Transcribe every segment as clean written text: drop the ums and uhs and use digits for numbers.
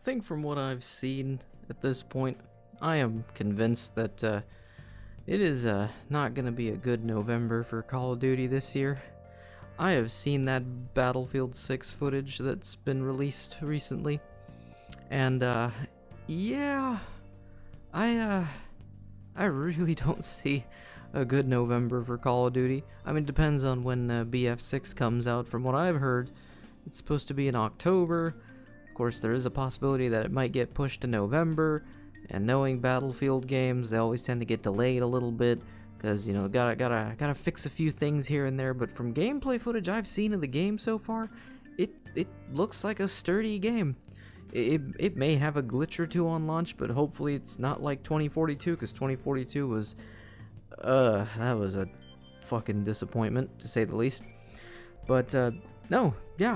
think from what I've seen at this point, I am convinced that it is not going to be a good November for Call of Duty this year. I have seen that Battlefield 6 footage that's been released recently, and yeah, I really don't see a good November for Call of Duty. I mean, it depends on when BF6 comes out. From what I've heard, it's supposed to be in October. Of course, there is a possibility that it might get pushed to November, and knowing Battlefield games, they always tend to get delayed a little bit, because, you know, gotta fix a few things here and there. But from gameplay footage I've seen of the game so far, it looks like a sturdy game. It may have a glitch or two on launch, but hopefully it's not like 2042, because 2042 was, that was a fucking disappointment, to say the least. But, no, yeah,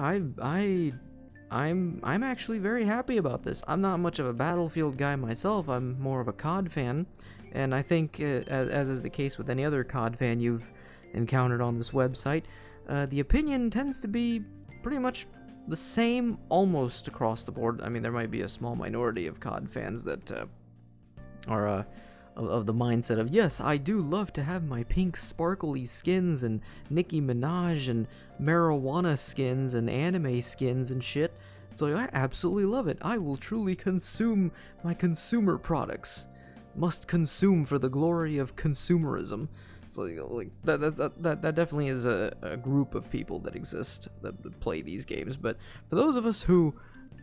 I'm actually very happy about this. I'm not much of a Battlefield guy myself. I'm more of a COD fan, and I think, as is the case with any other COD fan you've encountered on this website, the opinion tends to be pretty much the same almost across the board. I mean, there might be a small minority of COD fans that are of the mindset of, yes, I do love to have my pink sparkly skins and Nicki Minaj and marijuana skins and anime skins and shit. So I absolutely love it. I will truly consume my consumer products. Must consume for the glory of consumerism. So like that definitely is a group of people that exist that play these games. But for those of us who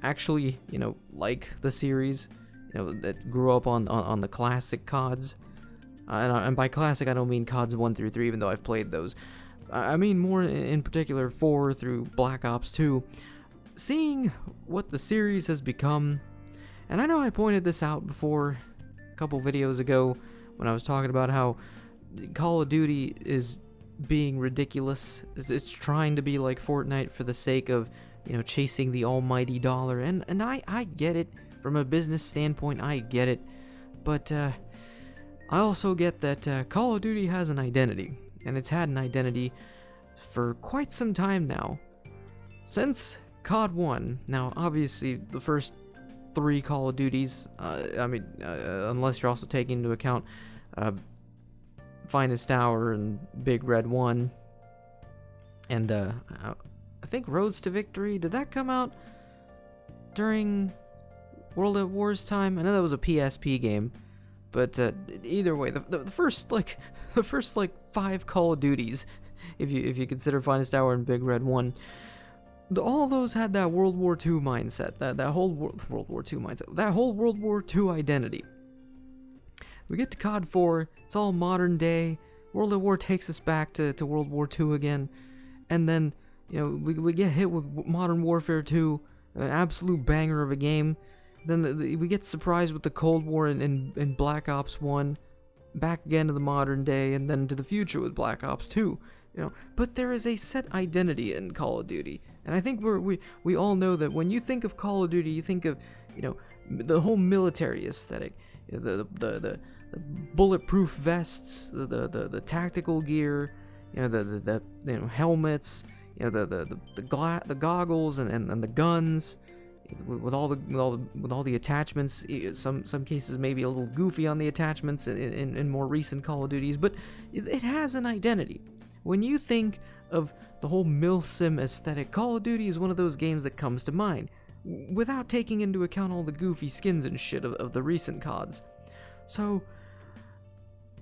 actually, you know, like the series, you know, that grew up on the classic CODs, and by classic I don't mean CODs 1 through 3, even though I've played those. I mean more in particular 4 through Black Ops 2. Seeing what the series has become, and I know I pointed this out before a couple videos ago when I was talking about how Call of Duty is being ridiculous. It's trying to be like Fortnite for the sake of, you know, chasing the almighty dollar, and I get it. From a business standpoint, I get it, but I also get that Call of Duty has an identity, and it's had an identity for quite some time now. Since COD 1, now obviously the first 3 Call of Duties, unless you're also taking into account Finest Hour and Big Red 1, and I think Roads to Victory, did that come out during World at War's time? I know that was a PSP game, but either way, the first 5 Call of Duties, if you consider Finest Hour and Big Red 1, all those had that World War II mindset, that whole World War II mindset, that whole World War II identity. We get to COD 4, it's all modern day. World at War takes us back to World War II again, and then, you know, we get hit with Modern Warfare 2, an absolute banger of a game. Then we get surprised with the Cold War in Black Ops 1, back again to the modern day, and then to the future with Black Ops 2. You know, but there is a set identity in Call of Duty, and I think we all know that when you think of Call of Duty, you think of, you know, the whole military aesthetic, you know, the bulletproof vests, the tactical gear, you know, the you know, helmets, you know, the goggles and the guns, with all the attachments. Some cases maybe a little goofy on the attachments in more recent Call of Duties, but it has an identity. When you think of the whole milsim aesthetic, Call of Duty is one of those games that comes to mind, without taking into account all the goofy skins and shit of the recent CODs. So,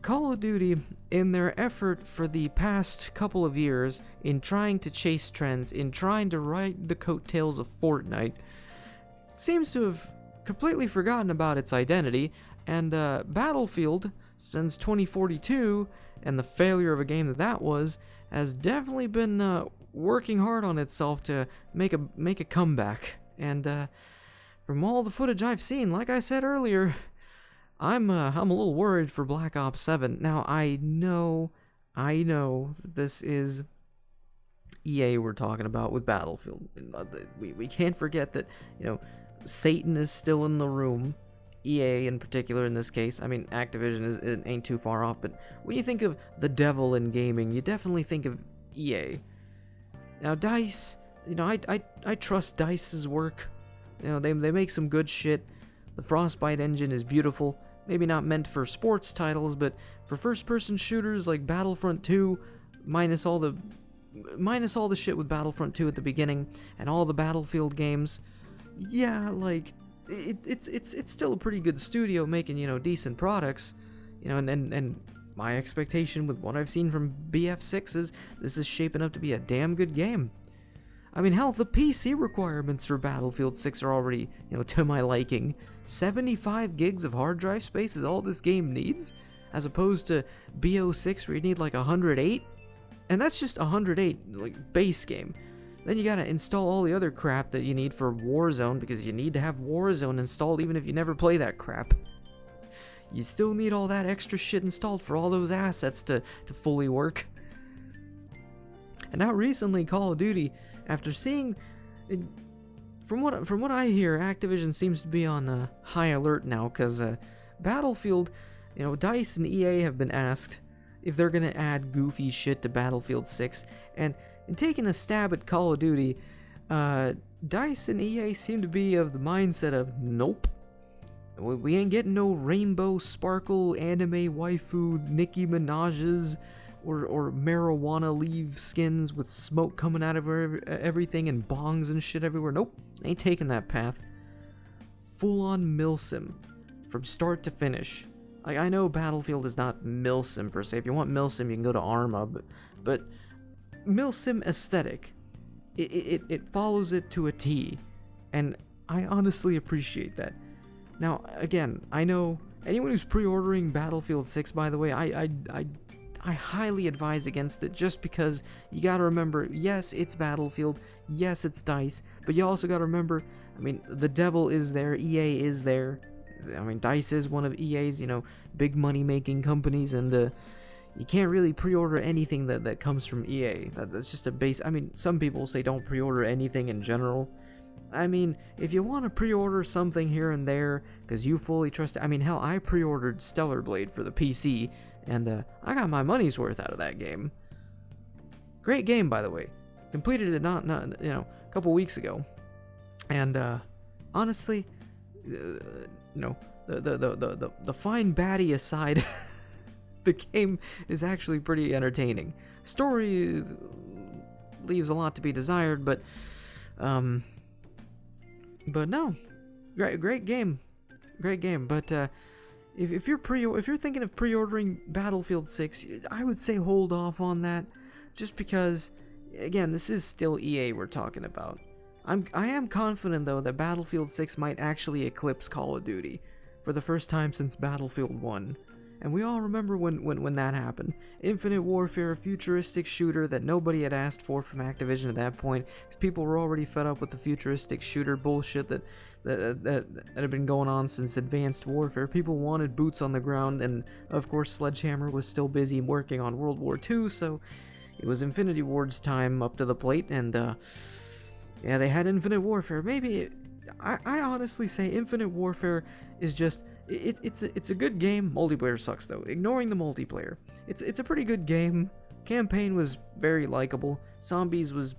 Call of Duty, in their effort for the past couple of years, in trying to chase trends, in trying to ride the coattails of Fortnite, seems to have completely forgotten about its identity, and Battlefield, since 2042, and the failure of a game that was, has definitely been working hard on itself to make a comeback. And from all the footage I've seen, like I said earlier, I'm a little worried for Black Ops 7. Now I know that this is EA we're talking about with Battlefield. We can't forget that, you know, Satan is still in the room. EA in particular in this case. I mean, Activision ain't too far off, but when you think of the devil in gaming, you definitely think of EA. Now, DICE, you know, I trust DICE's work. they make some good shit. The Frostbite engine is beautiful. Maybe not meant for sports titles, but for first-person shooters like Battlefront 2, minus all the shit with Battlefront 2 at the beginning and all the Battlefield games. Yeah, like it's still a pretty good studio making, decent products. And my expectation with what I've seen from BF6 is this is shaping up to be a damn good game. I mean, hell, the PC requirements for Battlefield 6 are already, to my liking. 75 gigs of hard drive space is all this game needs, as opposed to BO6 where you need like 108. And that's just 108, like, base game. Then you gotta install all the other crap that you need for Warzone, because you need to have Warzone installed even if you never play that crap. You still need all that extra shit installed for all those assets to fully work. And now recently, Call of Duty, after seeing... From what I hear, Activision seems to be on high alert now, because Battlefield, DICE and EA have been asked if they're going to add goofy shit to Battlefield 6, and in taking a stab at Call of Duty, DICE and EA seem to be of the mindset of, nope, we ain't getting no rainbow sparkle anime waifu Nicki Minaj's or marijuana leaf skins with smoke coming out of everything and bongs and shit everywhere. Nope, ain't taking that path. Full-on milsim from start to finish. Like, I know Battlefield is not milsim per se. If you want milsim, you can go to Arma, but milsim aesthetic, it follows it to a T, and I honestly appreciate that. Now, again, I know anyone who's pre-ordering Battlefield 6, by the way, I highly advise against it, just because you gotta remember, yes, it's Battlefield, yes, it's DICE, but you also gotta remember, I mean, the devil is there, EA is there. I mean, DICE is one of EA's, big money-making companies, and you can't really pre-order anything that comes from EA. That's just a base. I mean, some people say don't pre-order anything in general. I mean, if you want to pre-order something here and there because you fully trust it. I mean, hell, I pre-ordered Stellar Blade for the PC, and I got my money's worth out of that game. Great game, by the way. Completed it not a couple weeks ago, and honestly, the fine baddie aside, the game is actually pretty entertaining. Story leaves a lot to be desired, but no, great game. But if you're thinking of pre-ordering Battlefield 6, I would say hold off on that, just because, again, this is still EA we're talking about. I am confident though that Battlefield 6 might actually eclipse Call of Duty for the first time since Battlefield 1. And we all remember when that happened. Infinite Warfare, a futuristic shooter that nobody had asked for from Activision at that point, because people were already fed up with the futuristic shooter bullshit that had been going on since Advanced Warfare. People wanted boots on the ground, and of course Sledgehammer was still busy working on World War II, so it was Infinity Ward's time up to the plate, and yeah, they had Infinite Warfare. I honestly say Infinite Warfare is just... It's a good game. Multiplayer sucks though. Ignoring the multiplayer, it's a pretty good game. Campaign was very likable. Zombies was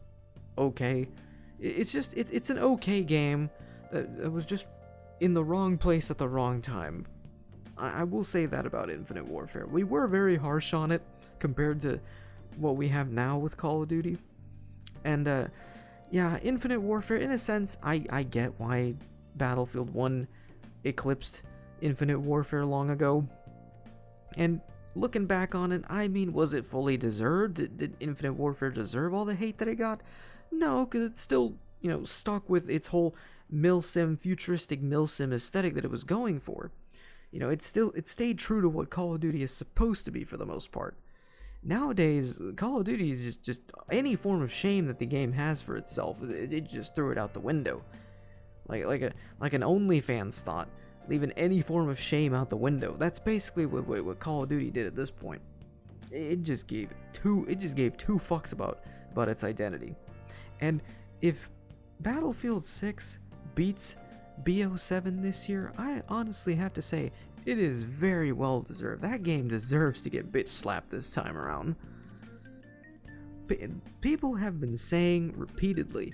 okay. It's an okay game that was just in the wrong place at the wrong time. I will say that about Infinite Warfare. We were very harsh on it compared to what we have now with Call of Duty. And yeah, Infinite Warfare, in a sense, I get why Battlefield 1 eclipsed Infinite Warfare long ago. And looking back on it, I mean, was it fully deserved? Did Infinite Warfare deserve all the hate that it got? No, because it's still, stuck with its whole milsim, futuristic milsim aesthetic that it was going for. It stayed true to what Call of Duty is supposed to be for the most part. Nowadays, Call of Duty is just any form of shame that the game has for itself, it just threw it out the window. Like an OnlyFans thought, leaving any form of shame out the window. That's basically what Call of Duty did at this point. It just gave two fucks about its identity. And if Battlefield 6 beats BO7 this year, I honestly have to say it is very well deserved. That game deserves to get bitch slapped this time around. People have been saying repeatedly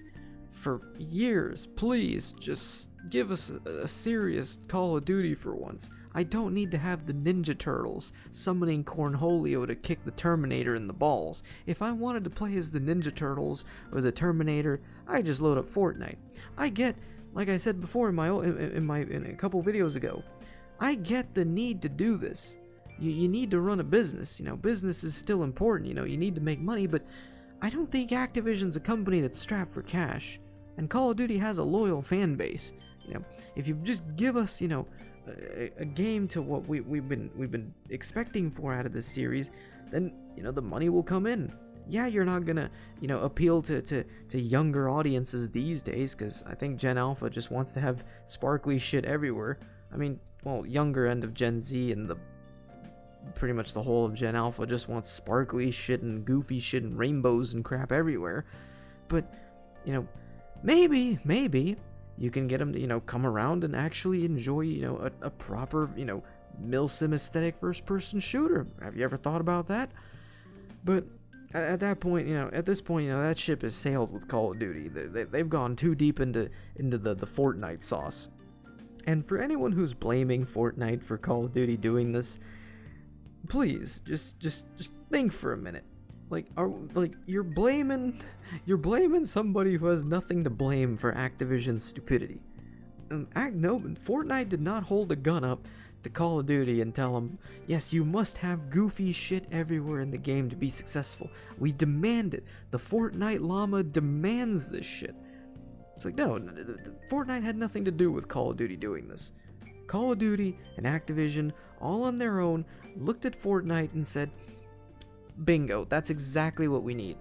for years. Please, just give us a serious Call of Duty for once. I don't need to have the Ninja Turtles summoning Cornholio to kick the Terminator in the balls. If I wanted to play as the Ninja Turtles or the Terminator, I just load up Fortnite. I get, like I said before in a couple videos ago, I get the need to do this. You need to run a business. Business is still important. You need to make money, but I don't think Activision's a company that's strapped for cash. And Call of Duty has a loyal fan base. If you just give us, a game to what we've been expecting for out of this series, then the money will come in. Yeah, you're not gonna appeal to younger audiences these days, because I think Gen Alpha just wants to have sparkly shit everywhere. I mean, well, younger end of Gen Z and pretty much the whole of Gen Alpha just wants sparkly shit and goofy shit and rainbows and crap everywhere. But maybe you can get them to come around and actually enjoy a proper milsim aesthetic first-person shooter. Have you ever thought about that? But at that point, at this point, that ship has sailed with Call of Duty. They've gone too deep into the Fortnite sauce. And for anyone who's blaming Fortnite for Call of Duty doing this, please just think for a minute. You're blaming somebody who has nothing to blame for Activision's stupidity. No, Fortnite did not hold a gun up to Call of Duty and tell them, yes, you must have goofy shit everywhere in the game to be successful. We demand it. The Fortnite llama demands this shit. It's like, no, Fortnite had nothing to do with Call of Duty doing this. Call of Duty and Activision, all on their own, looked at Fortnite and said, bingo, that's exactly what we need.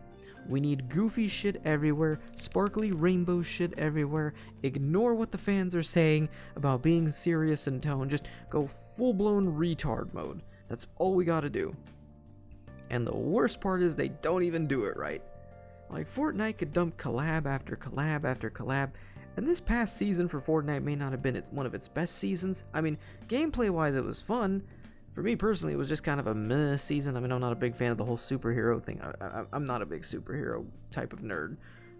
We need goofy shit everywhere, sparkly rainbow shit everywhere. Ignore what the fans are saying about being serious in tone. Just go full-blown retard mode. That's all we gotta do. And the worst part is they don't even do it right. Fortnite could dump collab after collab after collab, and this past season for Fortnite may not have been one of its best seasons. I mean, gameplay-wise it was fun. For me personally, it was just kind of a meh season. I mean, I'm not a big fan of the whole superhero thing. I'm not a big superhero type of nerd.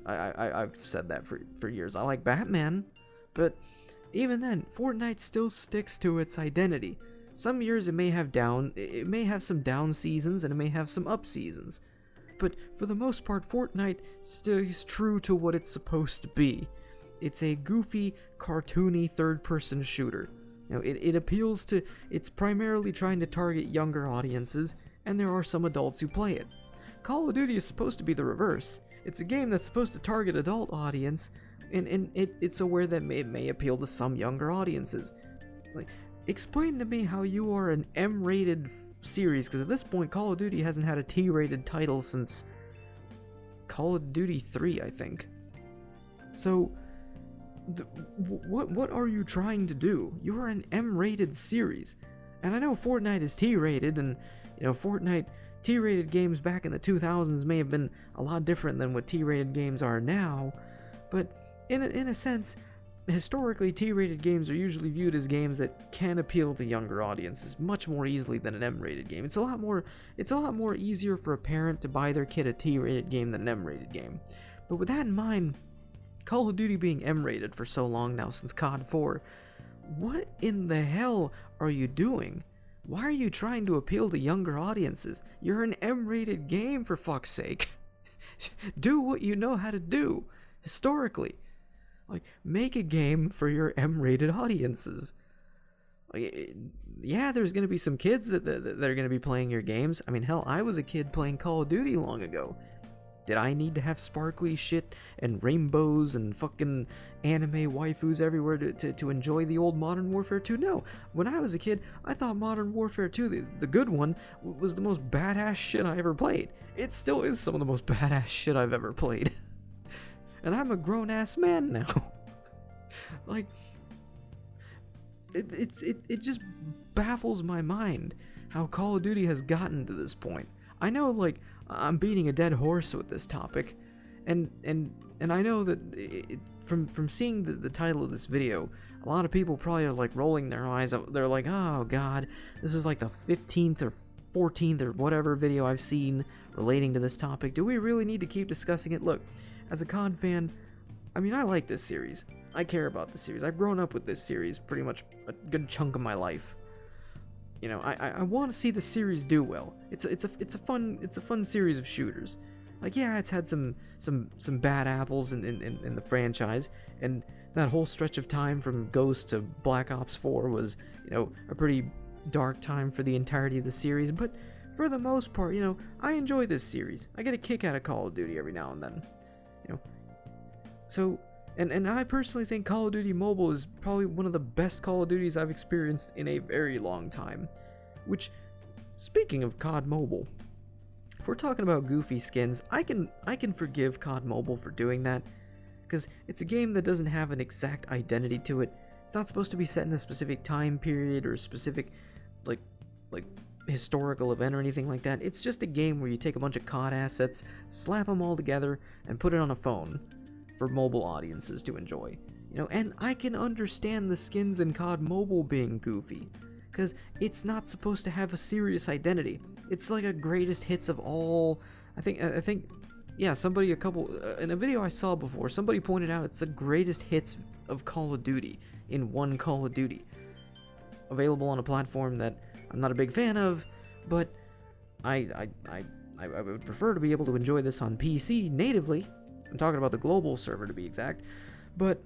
I've said that for years. I like Batman, but even then, Fortnite still sticks to its identity. Some years it may have some down seasons and it may have some up seasons. But for the most part, Fortnite stays true to what it's supposed to be. It's a goofy, cartoony third-person shooter. It's primarily trying to target younger audiences, and there are some adults who play it. Call of Duty is supposed to be the reverse. It's a game that's supposed to target adult audience, and it's aware that it may appeal to some younger audiences. Explain to me how you are an M-rated series, because at this point, Call of Duty hasn't had a T-rated title since Call of Duty 3, I think. So, what are you trying to do? You are an M-rated series, and I know Fortnite is T-rated, and Fortnite T-rated games back in the 2000s may have been a lot different than what T-rated games are now, but in a sense, historically T-rated games are usually viewed as games that can appeal to younger audiences much more easily than an M-rated game. It's a lot more easier for a parent to buy their kid a T-rated game than an M-rated game. But with that in mind, Call of Duty being M-rated for so long now since COD 4, what in the hell are you doing? Why are you trying to appeal to younger audiences? You're an M-rated game, for fuck's sake. Do what you know how to do, historically. Make a game for your M-rated audiences. Yeah, there's going to be some kids that are going to be playing your games. I mean, hell, I was a kid playing Call of Duty long ago. Did I need to have sparkly shit and rainbows and fucking anime waifus everywhere to enjoy the old Modern Warfare 2? No. When I was a kid, I thought Modern Warfare 2, the good one, was the most badass shit I ever played. It still is some of the most badass shit I've ever played. And I'm a grown-ass man now. It just baffles my mind how Call of Duty has gotten to this point. I know, I'm beating a dead horse with this topic, and I know that from seeing the title of this video, a lot of people probably are rolling their eyes. They're like, oh god, this is the 15th or 14th or whatever video I've seen relating to this topic. Do we really need to keep discussing it? Look, as a COD fan, I mean, I like this series. I care about this series. I've grown up with this series pretty much a good chunk of my life. You know, I want to see the series do well. It's a fun series of shooters. Like, yeah, it's had some bad apples in the franchise, and that whole stretch of time from Ghost to Black Ops 4 was, you know, a pretty dark time for the entirety of the series, but for the most part, you know, I enjoy this series. I get a kick out of Call of Duty every now and then, you know. So, and I personally think Call of Duty Mobile is probably one of the best Call of Duties I've experienced in a very long time. Which, speaking of COD Mobile, if we're talking about goofy skins, I can forgive COD Mobile for doing that, because it's a game that doesn't have an exact identity to it. It's not supposed to be set in a specific time period or a specific, like historical event or anything like that. It's just a game where you take a bunch of COD assets, slap them all together, and put it on a phone for mobile audiences to enjoy. You know, and I can understand the skins in COD Mobile being goofy, because it's not supposed to have a serious identity. It's like a greatest hits of all. I think, yeah, somebody in a video I saw before, somebody pointed out it's the greatest hits of Call of Duty in one Call of Duty, available on a platform that I'm not a big fan of, but I would prefer to be able to enjoy this on PC natively. I'm talking about the global server, to be exact. But,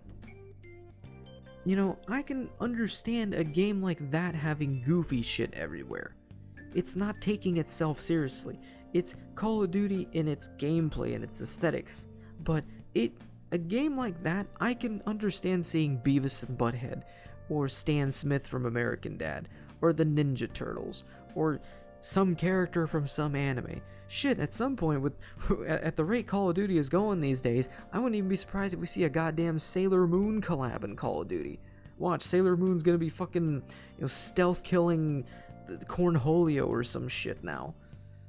you know, I can understand a game like that having goofy shit everywhere. It's not taking itself seriously. It's Call of Duty in its gameplay and its aesthetics. But a game like that, I can understand seeing Beavis and Butthead, or Stan Smith from American Dad, or the Ninja Turtles, or some character from some anime. Shit, at some point, at the rate Call of Duty is going these days, I wouldn't even be surprised if we see a goddamn Sailor Moon collab in Call of Duty. Watch, Sailor Moon's gonna be fucking, you know, stealth killing the Cornholio or some shit now.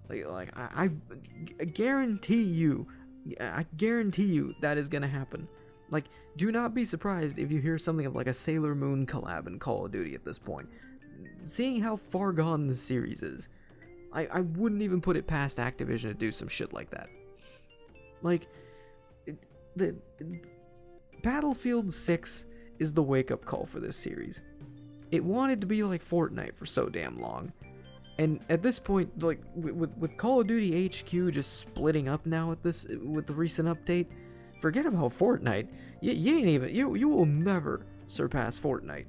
I guarantee you that is gonna happen. Like, do not be surprised if you hear something of like a Sailor Moon collab in Call of Duty at this point. Seeing how far gone the series is, I wouldn't even put it past Activision to do some shit like that. Like, the Battlefield 6 is the wake-up call for this series. It wanted to be like Fortnite for so damn long. And at this point, like, with Call of Duty HQ just splitting up now with the recent update, forget about Fortnite. You will never surpass Fortnite.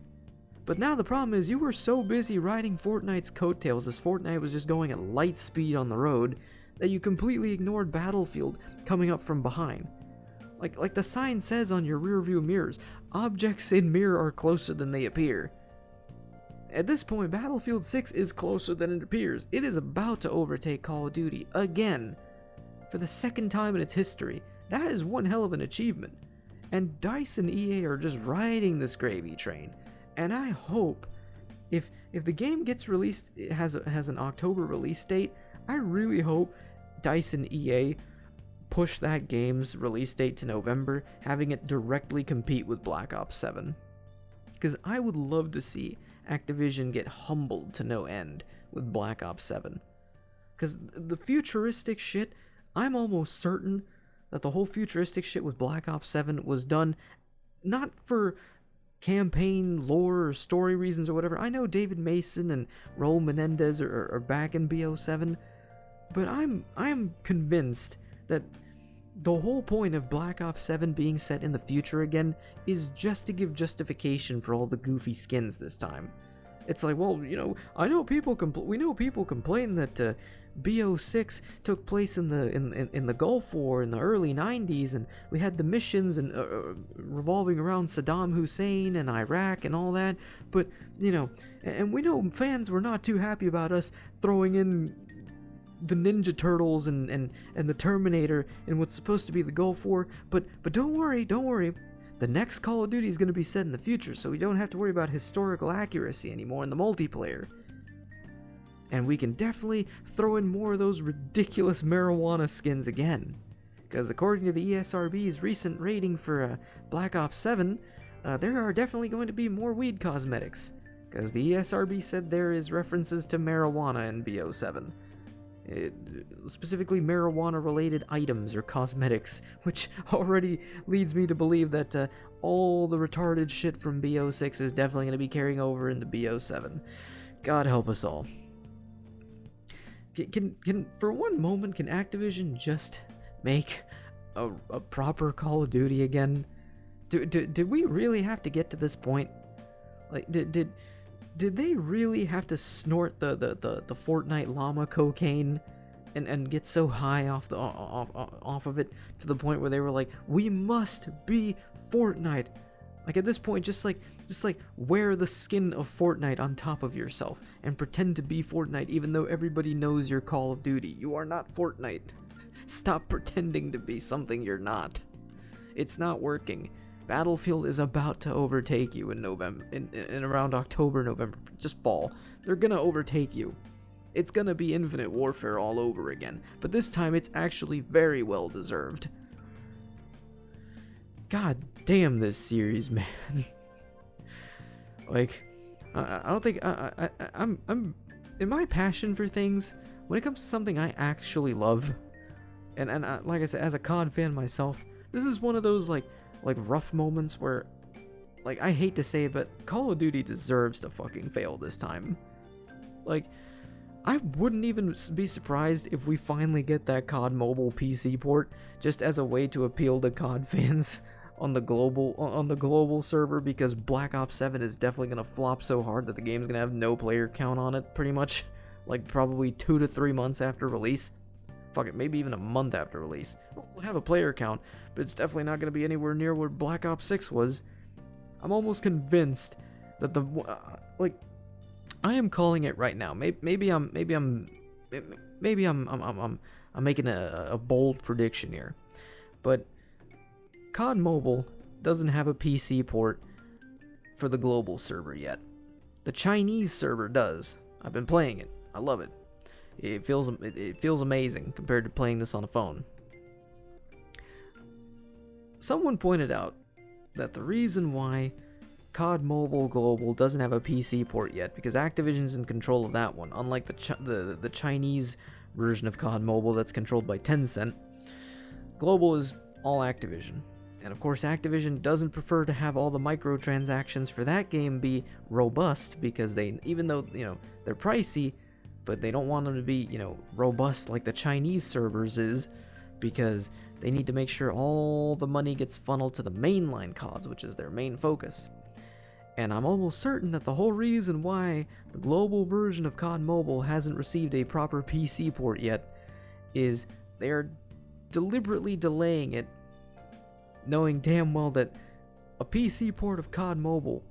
But now the problem is you were so busy riding Fortnite's coattails as Fortnite was just going at light speed on the road that you completely ignored Battlefield coming up from behind. Like the sign says on your rearview mirrors, objects in mirror are closer than they appear. At this point, Battlefield 6 is closer than it appears. It is about to overtake Call of Duty again, for the second time in its history. That is one hell of an achievement. And DICE and EA are just riding this gravy train. And I hope, if the game gets released, it has an October release date, I really hope DICE and EA push that game's release date to November, having it directly compete with Black Ops 7. Because I would love to see Activision get humbled to no end with Black Ops 7. Because the futuristic shit, I'm almost certain that the whole futuristic shit with Black Ops 7 was done not for campaign lore or story reasons or whatever. I know David Mason and Raul Menendez are back in BO7, but I'm convinced that the whole point of Black Ops 7 being set in the future again is just to give justification for all the goofy skins this time. It's like, well, you know, we know people complain that BO6 took place in the Gulf War in the early 90s, and we had the missions and revolving around Saddam Hussein and Iraq and all that. But, you know, and we know fans were not too happy about us throwing in the Ninja Turtles and the Terminator in what's supposed to be the Gulf War. But don't worry. The next Call of Duty is going to be set in the future, so we don't have to worry about historical accuracy anymore in the multiplayer. And we can definitely throw in more of those ridiculous marijuana skins again. Because according to the ESRB's recent rating for Black Ops 7, there are definitely going to be more weed cosmetics. Because the ESRB said there is references to marijuana in BO7. specifically marijuana-related items or cosmetics, which already leads me to believe that all the retarded shit from BO6 is definitely going to be carrying over into BO7. God help us all. Can for one moment, can Activision just make a proper Call of Duty again? Did we really have to get to this point? Like, did they really have to snort the Fortnite llama cocaine and get so high off of it to the point where they were like, we must be Fortnite? Like, at this point, just like wear the skin of Fortnite on top of yourself and pretend to be Fortnite, even though everybody knows you're Call of Duty. You are not Fortnite. Stop pretending to be something you're not. It's not working. Battlefield is about to overtake you in November, in around October, November, just fall. They're gonna overtake you. It's gonna be Infinite Warfare all over again, but this time it's actually very well deserved. God damn this series, man. Like, I don't think I'm in my passion for things, when it comes to something I actually love, and like I said, as a COD fan myself, this is one of those like rough moments where, like, I hate to say it, but Call of Duty deserves to fucking fail this time. Like, I wouldn't even be surprised if we finally get that COD Mobile PC port, just as a way to appeal to COD fans on the global server, because Black Ops 7 is definitely gonna flop so hard that the game's gonna have no player count on it, pretty much, like probably 2 to 3 months after release. Fuck it, maybe even a month after release. We'll have a player count, but it's definitely not gonna be anywhere near where Black Ops 6 was. I'm almost convinced that I am calling it right now. Maybe I'm making a bold prediction here, but COD Mobile doesn't have a PC port for the global server yet. The Chinese server does. I've been playing it. I love it. It feels amazing compared to playing this on a phone. Someone pointed out that the reason why COD Mobile Global doesn't have a PC port yet, because Activision's in control of that one, unlike the Chinese version of COD Mobile that's controlled by Tencent. Global is all Activision. And of course, Activision doesn't prefer to have all the microtransactions for that game be robust, because they, even though, they're pricey, but they don't want them to be, robust like the Chinese servers is, because they need to make sure all the money gets funneled to the mainline CODs, which is their main focus. And I'm almost certain that the whole reason why the global version of COD Mobile hasn't received a proper PC port yet is they are deliberately delaying it, knowing damn well that a PC port of COD Mobile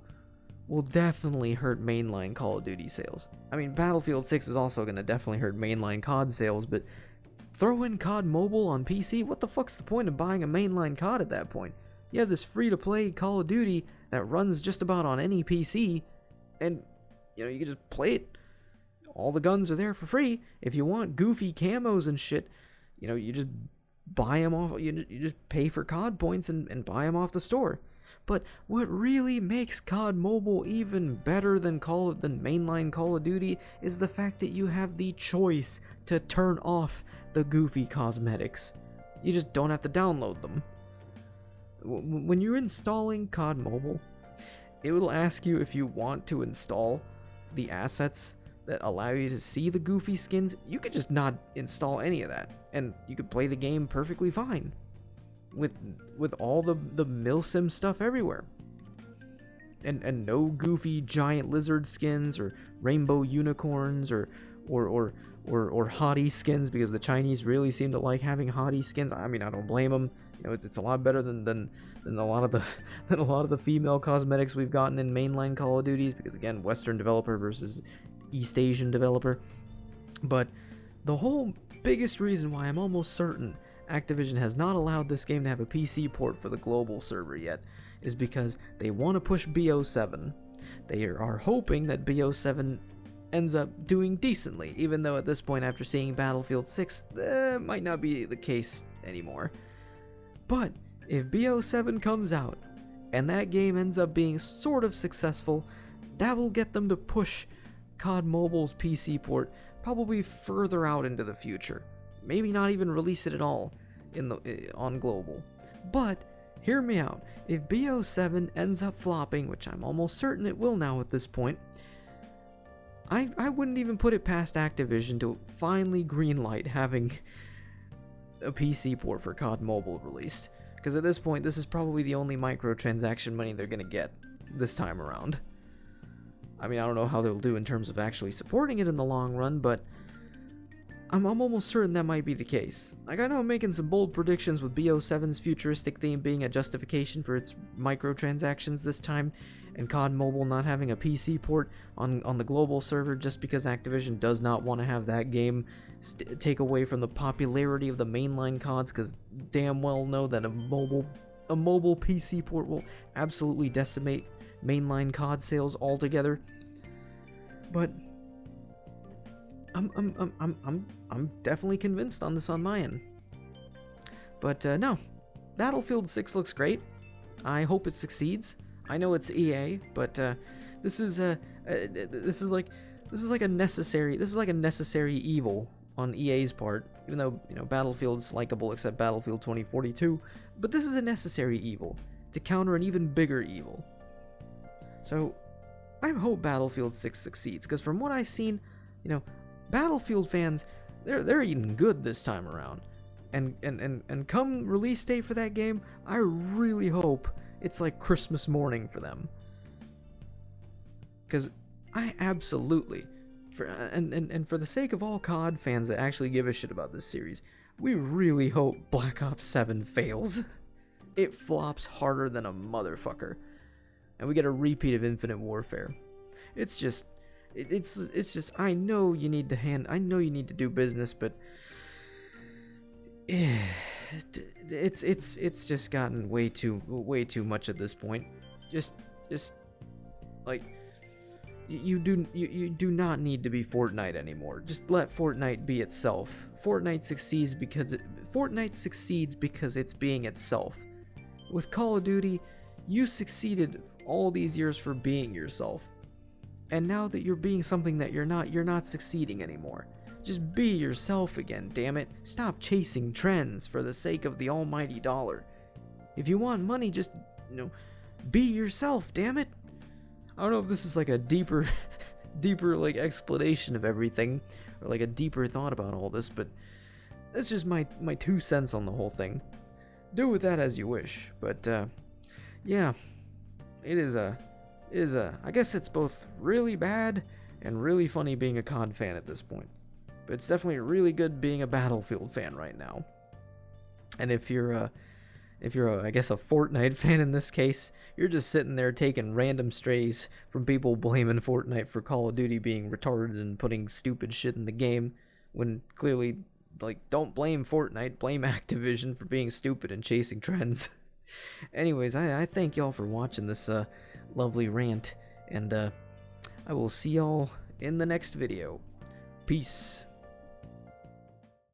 will definitely hurt mainline Call of Duty sales. I mean, Battlefield 6 is also going to definitely hurt mainline COD sales, but throw in COD Mobile on PC, what the fuck's the point of buying a mainline COD at that point? You have this free-to-play Call of Duty that runs just about on any PC, and, you can just play it. All the guns are there for free. If you want goofy camos and shit, you just buy them off, you just pay for COD points and buy them off the store. But what really makes COD Mobile even better than mainline Call of Duty is the fact that you have the choice to turn off the goofy cosmetics. You just don't have to download them. When you're installing COD Mobile, it will ask you if you want to install the assets that allow you to see the goofy skins. You could just not install any of that, and you could play the game perfectly fine with all the milsim stuff everywhere, and no goofy giant lizard skins or rainbow unicorns or hottie skins, because the Chinese really seem to like having hottie skins. I mean, I don't blame them. It's a lot better than a lot of the female cosmetics we've gotten in mainline Call of Duties, because again, Western developer versus East Asian developer. But the whole biggest reason why I'm almost certain Activision has not allowed this game to have a PC port for the global server yet is because they want to push BO7. They are hoping that BO7 ends up doing decently, even though at this point, after seeing Battlefield 6, that might not be the case anymore. But if BO7 comes out and that game ends up being sort of successful, that will get them to push COD Mobile's PC port probably further out into the future. Maybe not even release it at all on global. But hear me out. If BO7 ends up flopping, which I'm almost certain it will now at this point, I wouldn't even put it past Activision to finally greenlight having a PC port for COD Mobile released. Because at this point, this is probably the only microtransaction money they're going to get this time around. I mean, I don't know how they'll do in terms of actually supporting it in the long run, but I'm almost certain that might be the case. Like, I know I'm making some bold predictions with BO7's futuristic theme being a justification for its microtransactions this time, and COD Mobile not having a PC port on the global server just because Activision does not want to have that game take away from the popularity of the mainline CODs, because damn well know that a mobile PC port will absolutely decimate mainline COD sales altogether. But I'm definitely convinced on this on my end. But no, Battlefield 6 looks great. I hope it succeeds. I know it's EA, but this is like a necessary evil on EA's part. Even though, you know, Battlefield's likable except Battlefield 2042, but this is a necessary evil to counter an even bigger evil. So I hope Battlefield 6 succeeds, because from what I've seen, you know, Battlefield fans, they're eating good this time around. And come release date for that game, I really hope it's like Christmas morning for them. Because I absolutely, for the sake of all COD fans that actually give a shit about this series, we really hope Black Ops 7 fails. It flops harder than a motherfucker. And we get a repeat of Infinite Warfare. It's just I know you need to do business, but it's just gotten way too much at this point. Just like you do not need to be Fortnite anymore. Just let Fortnite be itself. Fortnite succeeds because it's being itself. With Call of Duty, you succeeded all these years for being yourself. And now that you're being something that you're not succeeding anymore. Just be yourself again, damn it. Stop chasing trends for the sake of the almighty dollar. If you want money, just, you know, be yourself, damn it. I don't know if this is like a deeper like explanation of everything, or like a deeper thought about all this, but that's just my 2 cents on the whole thing. Do with that as you wish, but yeah, it is I guess it's both really bad and really funny being a COD fan at this point. But it's definitely really good being a Battlefield fan right now. And if you're I guess a Fortnite fan in this case, you're just sitting there taking random strays from people blaming Fortnite for Call of Duty being retarded and putting stupid shit in the game, when clearly, like, don't blame Fortnite, blame Activision for being stupid and chasing trends. Anyways, I thank y'all for watching this lovely rant, and I will see y'all in the next video. Peace.